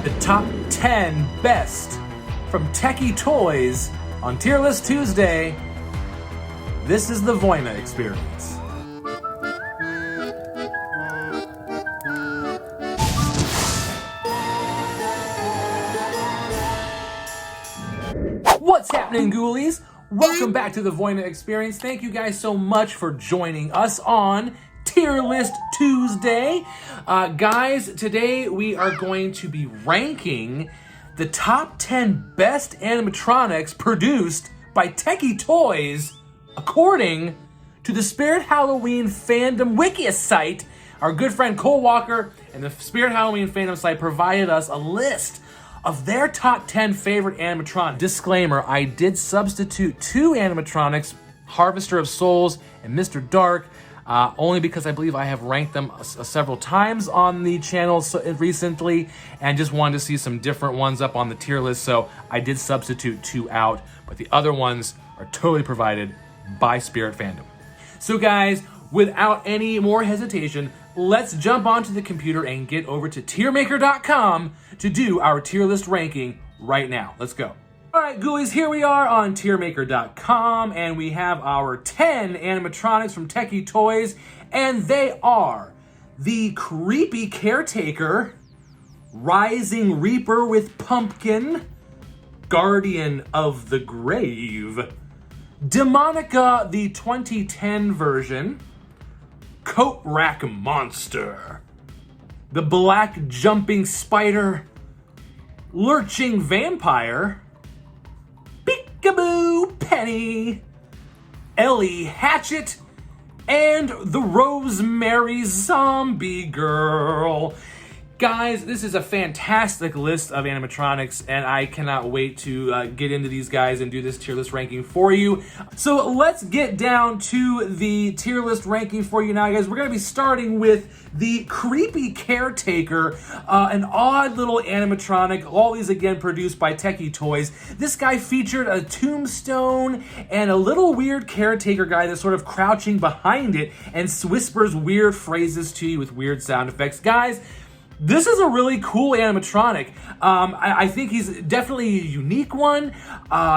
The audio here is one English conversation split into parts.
the top 10 best from Tekky toys on Tier List Tuesday. This is the Voina experience. What's happening, Ghoulies? Welcome back to the Voina experience. Thank you guys so much for joining us on Tier List Tuesday. Guys, today we are going to be ranking the top 10 best animatronics produced by Tekky Toys according to the Spirit Halloween Fandom Wiki site. Our good friend Cole Walker and the Spirit Halloween Fandom site provided us a list of their top 10 favorite animatronics. Disclaimer, I did substitute two animatronics, Harvester of Souls and Mr. Dark, only because I believe I have ranked them several times on the channel recently and just wanted to see some different ones up on the tier list, so I did substitute two out, but the other ones are totally provided by Spirit Fandom. So guys, without any more hesitation, let's jump onto the computer and get over to tiermaker.com to do our tier list ranking right now. Let's go. All right, Ghoulies, here we are on tiermaker.com, and we have our 10 animatronics from Tekky Toys, and they are the Creepy Caretaker, Rising Reaper with Pumpkin, Guardian of the Grave, Demonica, the 2010 version, Coat Rack Monster, the Black Jumping Spider, Lurching Vampire, Peekaboo Penny, Ellie Hatchet, and the Rosemary Zombie Girl. Guys, this is a fantastic list of animatronics, and I cannot wait to get into these guys and do this tier list ranking for you. So let's get down to the tier list ranking for you now, guys. We're going to be starting with the Creepy Caretaker, an odd little animatronic, all these again produced by Tekky Toys. This guy featured a tombstone and a little weird caretaker guy that's sort of crouching behind it and whispers weird phrases to you with weird sound effects. Guys, this is a really cool animatronic. I think he's definitely a unique one.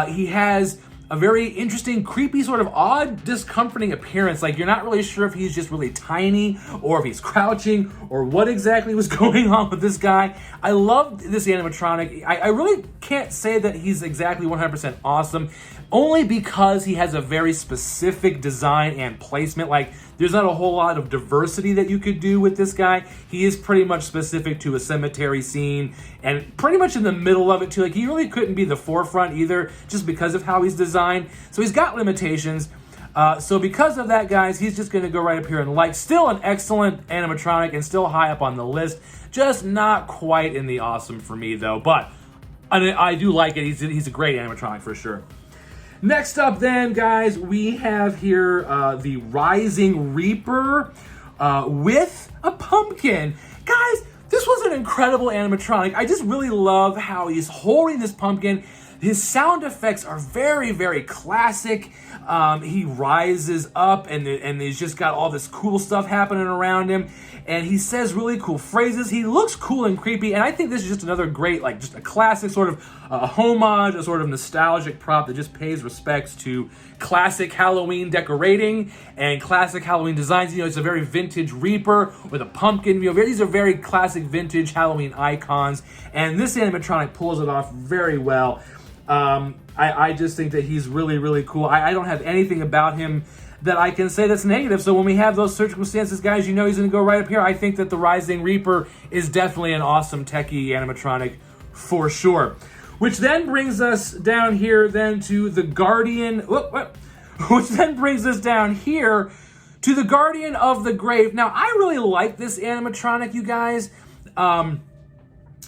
He has a very interesting, creepy, sort of odd, discomforting appearance. Like, you're not really sure if he's just really tiny or if he's crouching or what exactly was going on with this guy. I love this animatronic. I really can't say that he's exactly 100% awesome, only because he has a very specific design and placement. Like, there's not a whole lot of diversity that you could do with this guy. He is pretty much specific to a cemetery scene and pretty much in the middle of it too. Like, he really couldn't be the forefront either, just because of how he's designed. So he's got limitations. So because of that, guys, he's just gonna go right up here and like. Still an excellent animatronic and still high up on the list. Just not quite in the awesome for me though, but I do like it. He's a great animatronic for sure. Next up then, guys, we have here the Rising Reaper with a pumpkin. Guys, this was an incredible animatronic. I just really love how he's holding this pumpkin. His sound effects are very, very classic. He rises up and he's just got all this cool stuff happening around him. And he says really cool phrases. He looks cool and creepy. And I think this is just another great, like, just a classic sort of homage, a sort of nostalgic prop that just pays respects to classic Halloween decorating and classic Halloween designs. You know, it's a very vintage Reaper with a pumpkin. You know, these are very classic vintage Halloween icons. And this animatronic pulls it off very well. I just think that he's really, really cool. I don't have anything about him that I can say that's negative. So when we have those circumstances, guys, you know he's going to go right up here. I think that the Rising Reaper is definitely an awesome Tekky animatronic for sure. Which then brings us down here then to the Guardian, which then brings us down here to the Guardian of the Grave. Now, I really like this animatronic, you guys.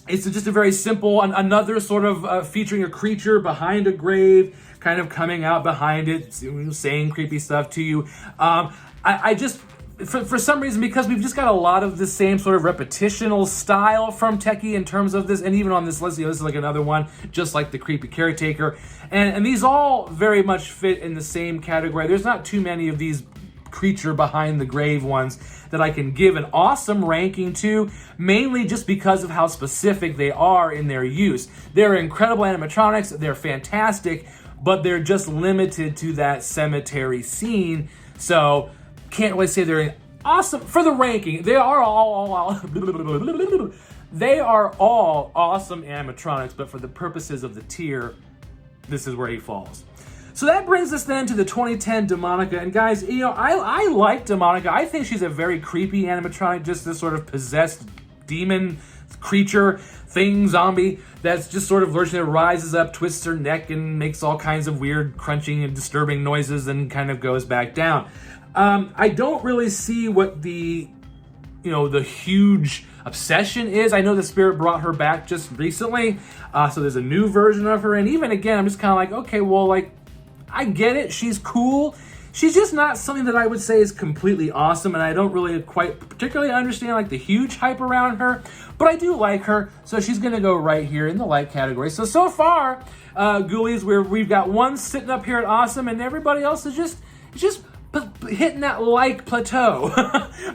It's just a very simple, another sort of featuring a creature behind a grave, kind of coming out behind it, saying creepy stuff to you. I just, for some reason, because we've just got a lot of the same sort of repetitional style from Tekky in terms of this, and even on this list, you know, this is like another one, just like the Creepy Caretaker. And these all very much fit in the same category. There's not too many of these creature behind the grave ones that I can give an awesome ranking to, mainly just because of how specific they are in their use. They're incredible animatronics, they're fantastic, but they're just limited to that cemetery scene, so can't really say they're awesome. For the ranking, they are all awesome animatronics, but for the purposes of the tier, this is where he falls. So that brings us then to the 2010 Demonica. And guys, you know, I like Demonica. I think she's a very creepy animatronic, just this sort of possessed demon creature, thing, zombie, that's just sort of lurching there, rises up, twists her neck, and makes all kinds of weird crunching and disturbing noises, and kind of goes back down. I don't really see what the huge obsession is. I know the Spirit brought her back just recently, so there's a new version of her, and even again, I'm just kind of like, okay, well, like, I get it, she's cool. She's just not something that I would say is completely awesome, and I don't really quite particularly understand like the huge hype around her, but I do like her, so she's gonna go right here in the like category. So far, Ghoulies, we've got one sitting up here at awesome, and everybody else is just hitting that like plateau.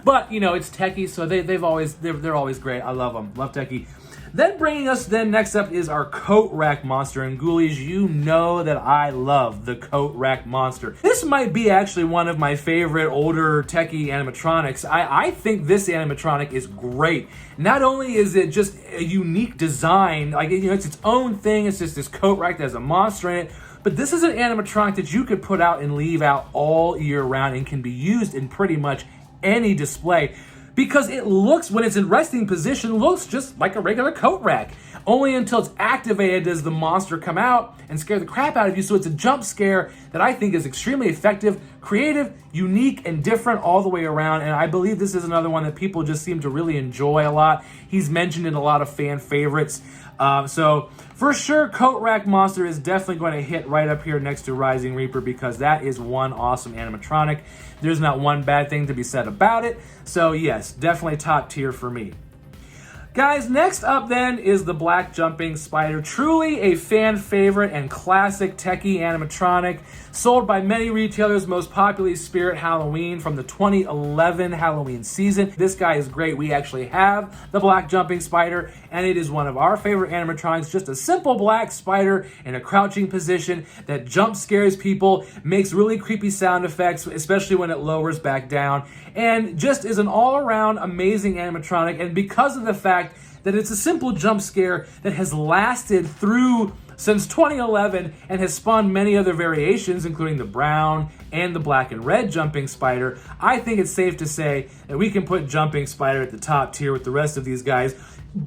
But you know, it's Tekky, so they're always great. I love them. Love Tekky. Then bringing us next up is our coat rack monster. And Ghoulies, you know that I love the coat rack monster. This might be actually one of my favorite older Tekky animatronics. I think this animatronic is great. Not only is it just a unique design, like, you know, it's its own thing. It's just this coat rack that has a monster in it. But this is an animatronic that you could put out and leave out all year round and can be used in pretty much any display, because it looks, when it's in resting position, looks just like a regular coat rack. Only until it's activated does the monster come out and scare the crap out of you. So it's a jump scare that I think is extremely effective, creative, unique, and different all the way around. And I believe this is another one that people just seem to really enjoy a lot. He's mentioned in a lot of fan favorites. So for sure, Coat Rack Monster is definitely going to hit right up here next to Rising Reaper, because that is one awesome animatronic. There's not one bad thing to be said about it. So yes, definitely top tier for me. Guys, next up then is the Black Jumping Spider. Truly a fan favorite and classic Tekky animatronic, sold by many retailers, most popularly Spirit Halloween from the 2011 Halloween season. This guy is great. We actually have the Black Jumping Spider, and it is one of our favorite animatronics. Just a simple black spider in a crouching position that jump scares people, makes really creepy sound effects, especially when it lowers back down, and just is an all-around amazing animatronic. And because of the fact that it's a simple jump scare that has lasted through since 2011 and has spawned many other variations, including the brown and the black and red Jumping Spider, I think it's safe to say that we can put Jumping Spider at the top tier with the rest of these guys.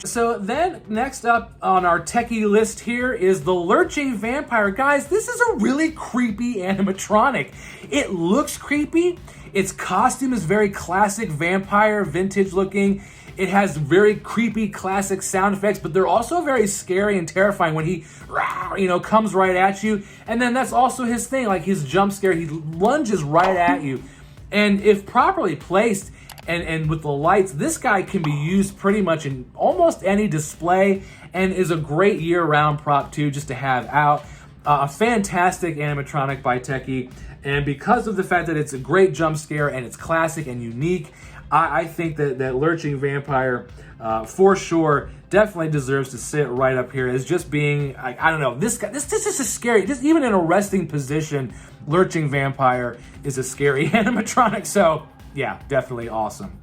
So then next up on our Tekky list here is the Lurching Vampire. Guys, this is a really creepy animatronic. It looks creepy. Its costume is very classic vampire, vintage looking. It has very creepy classic sound effects, but they're also very scary and terrifying when he, you know, comes right at you. And then that's also his thing, like his jump scare, he lunges right at you. And if properly placed and with the lights, this guy can be used pretty much in almost any display and is a great year-round prop too, just to have out. A fantastic animatronic by Tekky. And because of the fact that it's a great jump scare and it's classic and unique, I think that Lurching Vampire, for sure, definitely deserves to sit right up here as just being, I don't know, this is a scary, just even in a resting position, Lurching Vampire is a scary animatronic. So yeah, definitely awesome.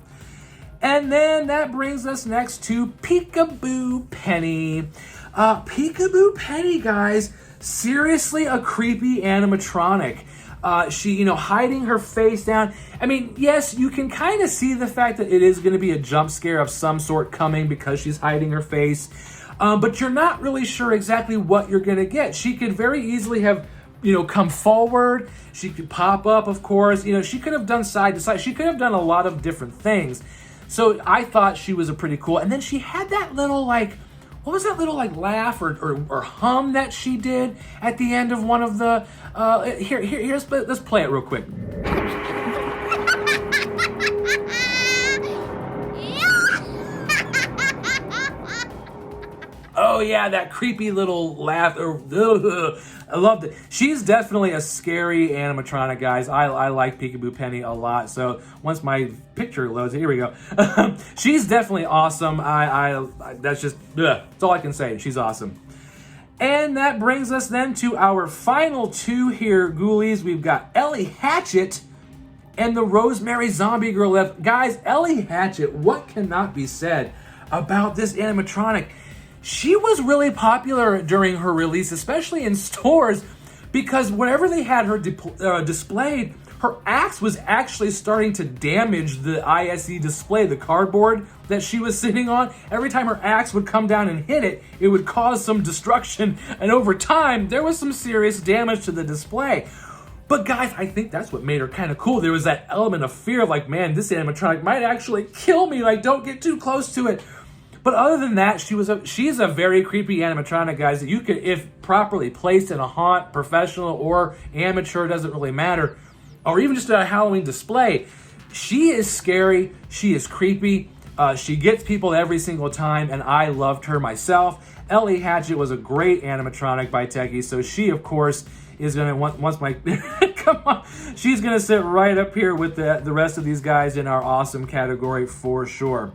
And then that brings us next to Peekaboo Penny. Peekaboo Penny, guys, seriously a creepy animatronic. She, you know, hiding her face down. I mean, yes, you can kind of see the fact that it is going to be a jump scare of some sort coming because she's hiding her face. But you're not really sure exactly what you're going to get. She could very easily have, you know, come forward. She could pop up, of course. You know, she could have done side to side. She could have done a lot of different things. So I thought she was a pretty cool. And then she had that little, like, what was that little like laugh or hum that she did at the end of one of the, let's play it real quick. Oh yeah, that creepy little laugh. I loved it. She's definitely a scary animatronic, guys. I like Peekaboo Penny a lot. So once my picture loads, here we go. She's definitely awesome. That's just, that's all I can say. She's awesome. And that brings us then to our final two here, Ghoulies. We've got Ellie Hatchet and the Rosemary Zombie Girl left. Guys, Ellie Hatchet, what cannot be said about this animatronic? She was really popular during her release, especially in stores, because whenever they had her displayed, her axe was actually starting to damage the ISE display, the cardboard that she was sitting on. Every time her axe would come down and hit it, it would cause some destruction, and over time, there was some serious damage to the display. But guys, I think that's what made her kind of cool. There was that element of fear of like, man, this animatronic might actually kill me, like don't get too close to it. But other than that, she's a very creepy animatronic, guys, that you could, if properly placed in a haunt, professional or amateur, doesn't really matter, or even just a Halloween display. She is scary, she is creepy, she gets people every single time, and I loved her myself. Ellie Hatchet was a great animatronic by Tekky, so she, of course, is gonna, once my, come on, she's gonna sit right up here with the rest of these guys in our awesome category for sure.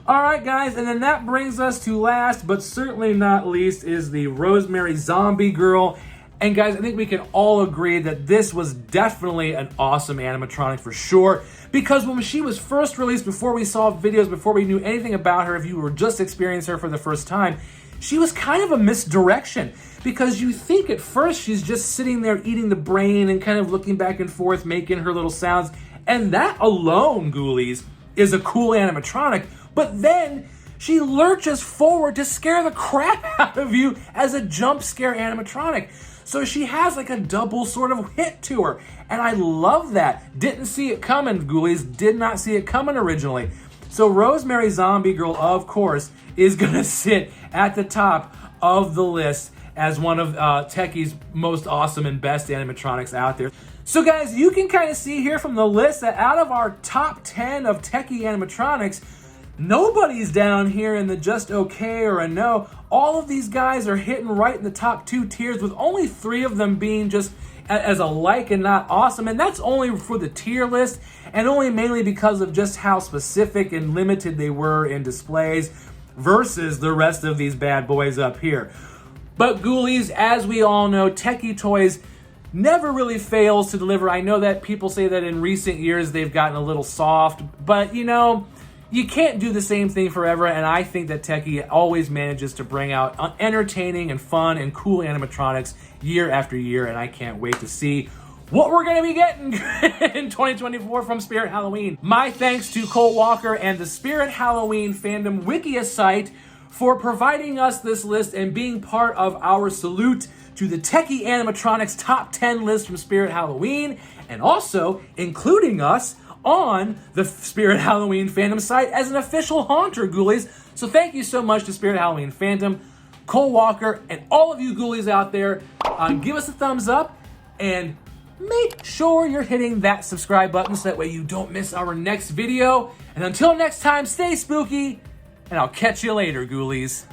All right, guys, and then that brings us to last, but certainly not least, is the Rosemary Zombie Girl. And guys, I think we can all agree that this was definitely an awesome animatronic for sure, because when she was first released, before we saw videos, before we knew anything about her, if you were just experiencing her for the first time, she was kind of a misdirection, because you think at first she's just sitting there eating the brain and kind of looking back and forth, making her little sounds, and that alone, Ghoulies, is a cool animatronic. But then she lurches forward to scare the crap out of you as a jump scare animatronic. So she has like a double sort of hit to her. And I love that. Didn't see it coming, Ghoulies. Did not see it coming originally. So Rosemary Zombie Girl, of course, is going to sit at the top of the list as one of Tekky's most awesome and best animatronics out there. So guys, you can kind of see here from the list that out of our top 10 of Tekky animatronics, nobody's down here in the just okay or a no. All of these guys are hitting right in the top 2 tiers, with only 3 of them being just as a like and not awesome. And that's only for the tier list, and only mainly because of just how specific and limited they were in displays versus the rest of these bad boys up here. But Ghoulies, as we all know, Tekky Toys never really fails to deliver. I know that people say that in recent years they've gotten a little soft, but you know, you can't do the same thing forever, and I think that Tekky always manages to bring out entertaining and fun and cool animatronics year after year, and I can't wait to see what we're going to be getting in 2024 from Spirit Halloween. My thanks to Cole Walker and the Spirit Halloween Fandom Wikia site for providing us this list and being part of our salute to the Tekky Animatronics Top 10 list from Spirit Halloween, and also including us on the Spirit Halloween Fandom site as an official haunter, Ghoulies. So thank you so much to Spirit Halloween Fandom, Cole Walker, and all of you Ghoulies out there. Give us a thumbs up and make sure you're hitting that subscribe button so that way you don't miss our next video. And until next time, stay spooky, and I'll catch you later, Ghoulies.